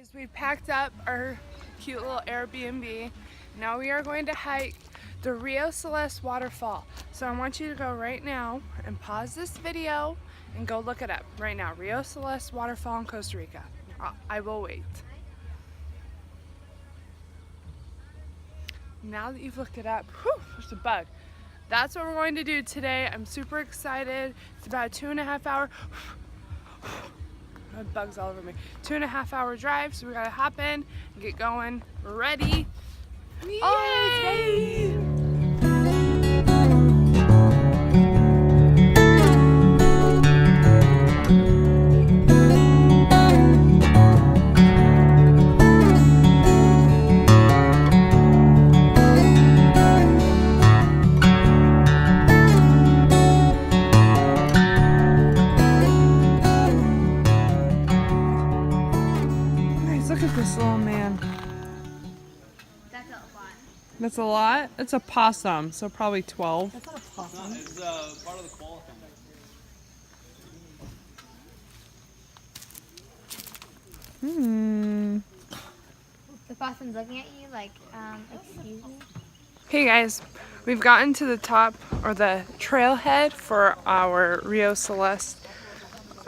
Guys, we packed up our cute little Airbnb. Now we are going to hike the Rio Celeste Waterfall. So I want you to go right now and pause this video and go look it up right now. Rio Celeste Waterfall in Costa Rica. I will wait. Now that you've looked it up, whew, there's a bug. That's what we're going to do today. I'm super excited. It's about a 2.5 hour. Bugs all over me. 2.5 hour drive, so we gotta hop in and get going. We're ready. Yay! Oh, it's ready. Look at this little man. That's a lot. That's a lot? It's a possum, so probably 12. That's not a possum. It's part of the qualifying. The possum's looking at you like, excuse me? Hey guys, we've gotten to the top, or the trailhead for our Rio Celeste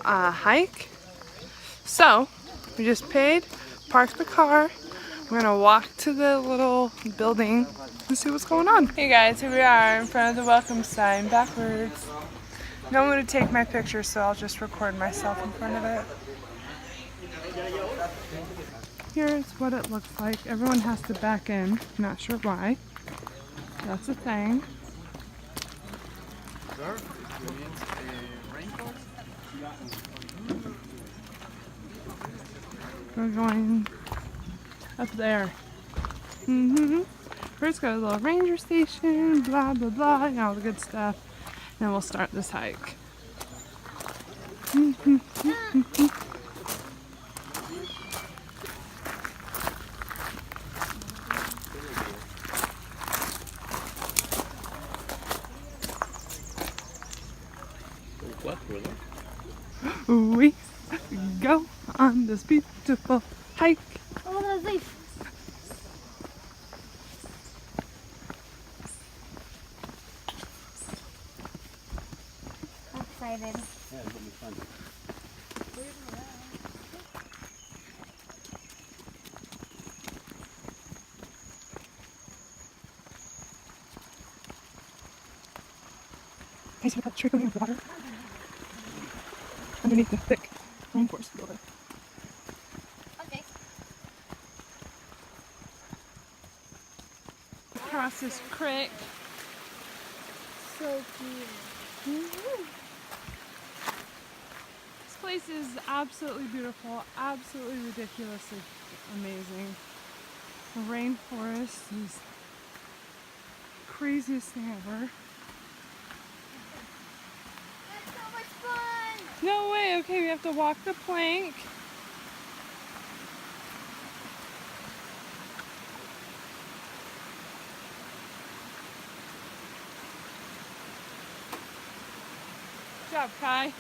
hike. So, we just paid, parked the car. We're gonna walk to the little building and see what's going on. Hey guys, here we are in front of the welcome sign, backwards. No one would take my picture, so I'll just record myself in front of it. Here's what it looks like. Everyone has to back in, not sure why. That's a thing. We're going up there. First got a little ranger station, blah blah blah, and all the good stuff. And then we'll start this hike. We go on this beautiful hike. Oh, that's nice. I'm excited. Yeah, it's gonna be fun. Guys, look at that trickling of water underneath the thick rainforest. Okay. Across this creek. So cute. This place is absolutely beautiful, absolutely ridiculously amazing. The rainforest is the craziest thing ever. That's so much fun! No way, okay, we have to walk the plank. Good job, Kai.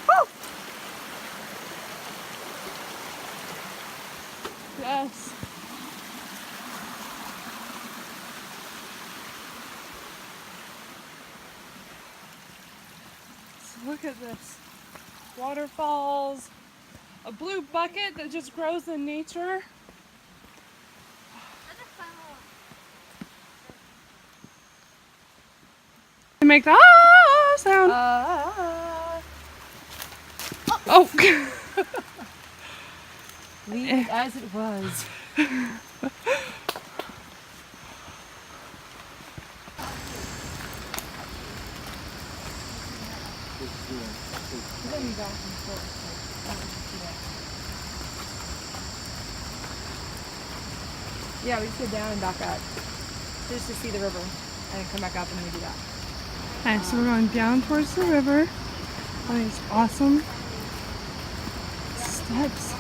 Woo! Yes. So look at this. Waterfalls. A blue bucket that just grows in nature. That's a fun one. To make the ah sound. Oh. Leave it as it was. Yeah, we just go down and back up. Just to see the river. And then come back up and then we do that. Alright, so we're going down towards the river on these awesome steps.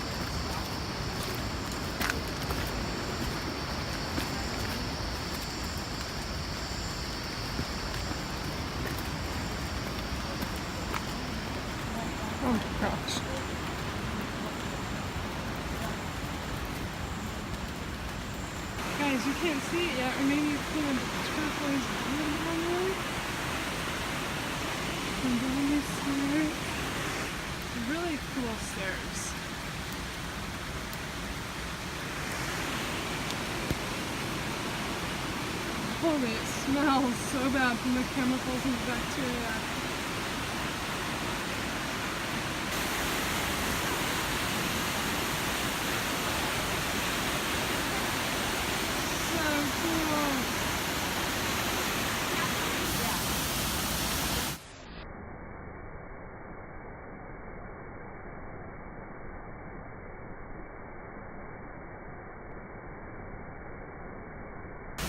Oh my gosh. Guys, you can't see it yet, or maybe you can, but the turquoise blue down there. And down these stairs. Really cool stairs. Holy, it smells so bad from the chemicals and bacteria. So cool.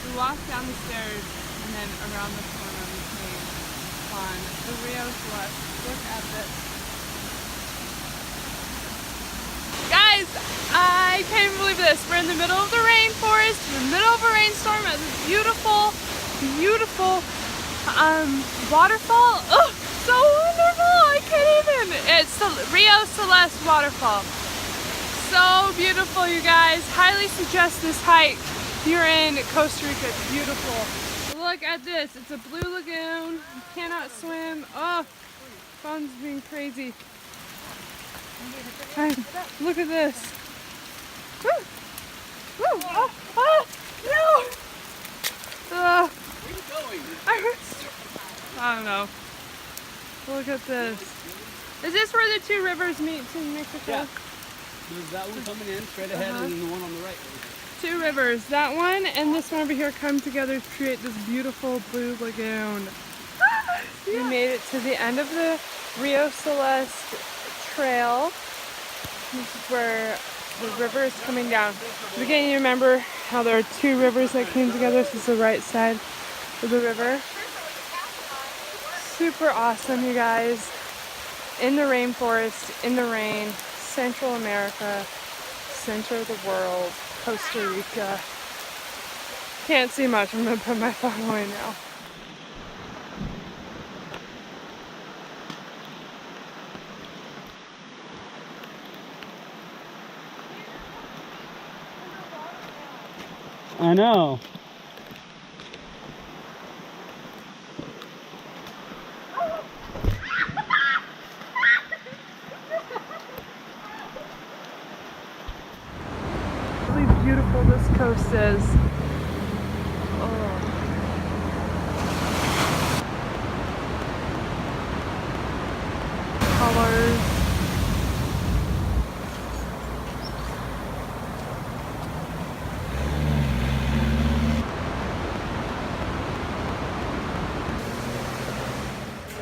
We walked down the stairs and then around the corner we came on the Rio Celeste. Look at this. Guys, I can't even believe this. We're in the middle of the rainforest, in the middle of a rainstorm at this beautiful, beautiful waterfall. Oh, so wonderful! I can't even. It's the Rio Celeste Waterfall. So beautiful, you guys. Highly suggest this hike. You're in Costa Rica. It's beautiful. Look at this. It's a blue lagoon. You cannot swim. Oh, phone's being crazy. Guys, look at this. Woo! Woo! Oh, oh, no! Where are you going? I don't know. Look at this. Is this where the two rivers meet in Mexico? Yeah. There's that one coming in straight ahead and then the one on the right. Two rivers. That one and this one over here come together to create this beautiful blue lagoon. We made it to the end of the Rio Celeste Trail. This is where the river is coming down. Again, you remember how there are two rivers that came together. This is the right side of the river. Super awesome, you guys. In the rainforest, in the rain, Central America, center of the world, Costa Rica. Can't see much. I'm gonna put my phone away now. I know. Really beautiful this coast is. Oh. Colors.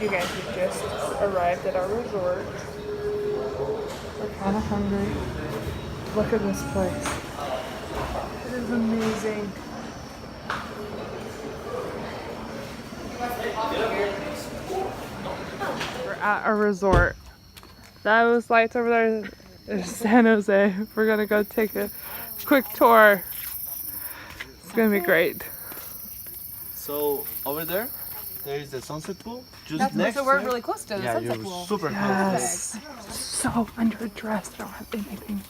You guys have just arrived at our resort. We're kind of hungry. Look at this place. It is amazing. We're at a resort. Those lights over there is San Jose. We're gonna go take a quick tour. It's gonna be great. So over there is the sunset pool. Just That's next so we're to it. really close to the Yeah, sunset you're pool. super Yes. So underdressed. I don't have anything.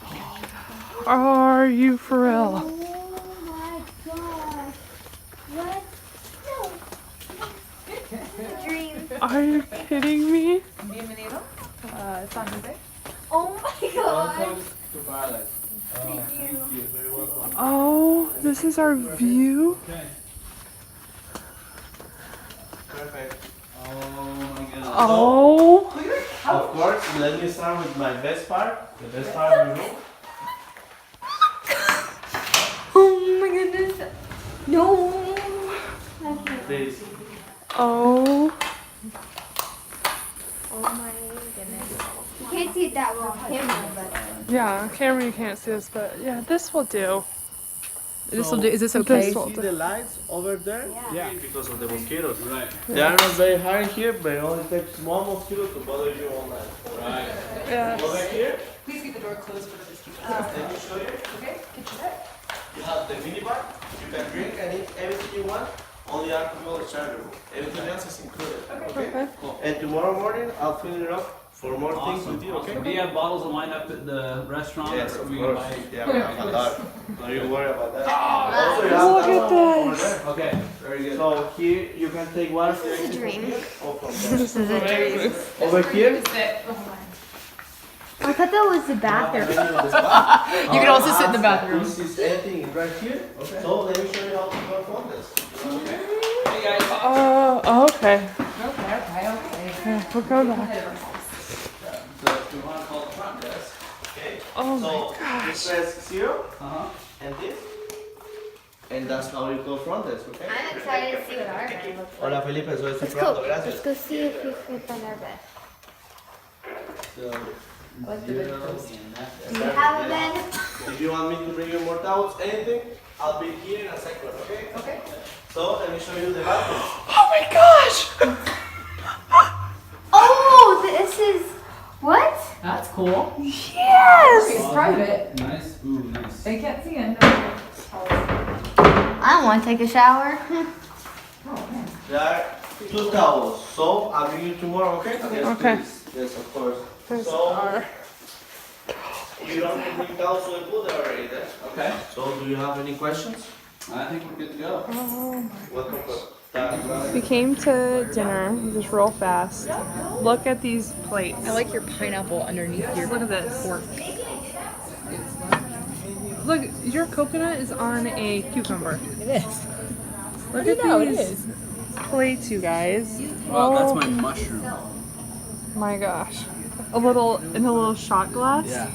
Are you for real? Oh my gosh. What? No. Dream. Are you kidding me? Bienvenido. San Jose. Oh my gosh. to paradise. Thank you. Very welcome. Oh, this is our view. Perfect. Oh my goodness. Oh. Of course, let me start with my best part. The best part of the room. Oh my goodness. No. Okay. This. Oh. Oh my goodness. You can't see it that well on camera, but. Yeah, on camera you can't see this, but yeah, this will do. This will do. Is this This okay? will See do. the lights over there? Yeah. Because of the mosquitoes. Right. They are not very high here, but it only takes one mosquito to bother you all night. Right. Yes. Over here, Please keep the door closed for the mosquitoes. let me show you. Okay, get your bed. You have the minibar. You can drink and eat everything you want. Only alcohol is chargeable. Everything else is included. Okay? Okay. And tomorrow morning, I'll fill it up for more things with you, okay? Do you have bottles of wine up at the restaurant? Yes, or of we can course. buy it? Yeah, we have a lot. Don't you worry about that. Also, you have Look that at one over this. there. Okay, very good. So here you can take water. This is a dream. This is amazing. Over here. I thought that was the bathroom. You can also sit in the bathroom. This is anything right here. Okay. So let me show you how to perform this. Hey guys. Okay. Okay. We're going back. So we want to call the front desk. Okay. Oh my So gosh. you press 0 Uh-huh. and this. And that's how you call front desk, okay? I'm excited to see what our bed looks like. Hola Felipe, soy Let's Fernando, go. gracias. Let's go see if we fit on our bed. So, Zero in that Do you have a bed? if you want me to bring you more towels, anything, I'll be here in a second, okay? Okay. So let me show you the bathroom. Oh my gosh! Oh, this is what? That's cool. Yes! It's private. Nice. Ooh, nice. They can't see it. I don't want to take a shower. There are 2 towels, so I'll bring you tomorrow, okay? Yes, Okay. please. Yes, of course. There's So, our... you don't have to bring towels to the pool, they're already there. Okay. So, do you have any questions? I think we're good to go. Welcome. We came to dinner, just real fast. Look at these plates. I like your pineapple underneath your Look at this. fork. Look, your coconut is on a cucumber. It is. Look do at you know it these is? plates, you guys. Well, that's Oh my mushroom. my gosh. A little, in a little shot glass. Yeah.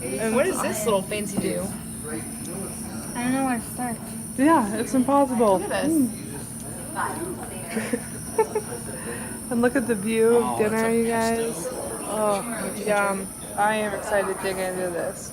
And what is this little fancy do? I don't know where to start. Yeah, it's impossible. Look at this. And look at the view of Oh, dinner, that's a you pesto. guys. Oh, yum. I am excited to dig into this.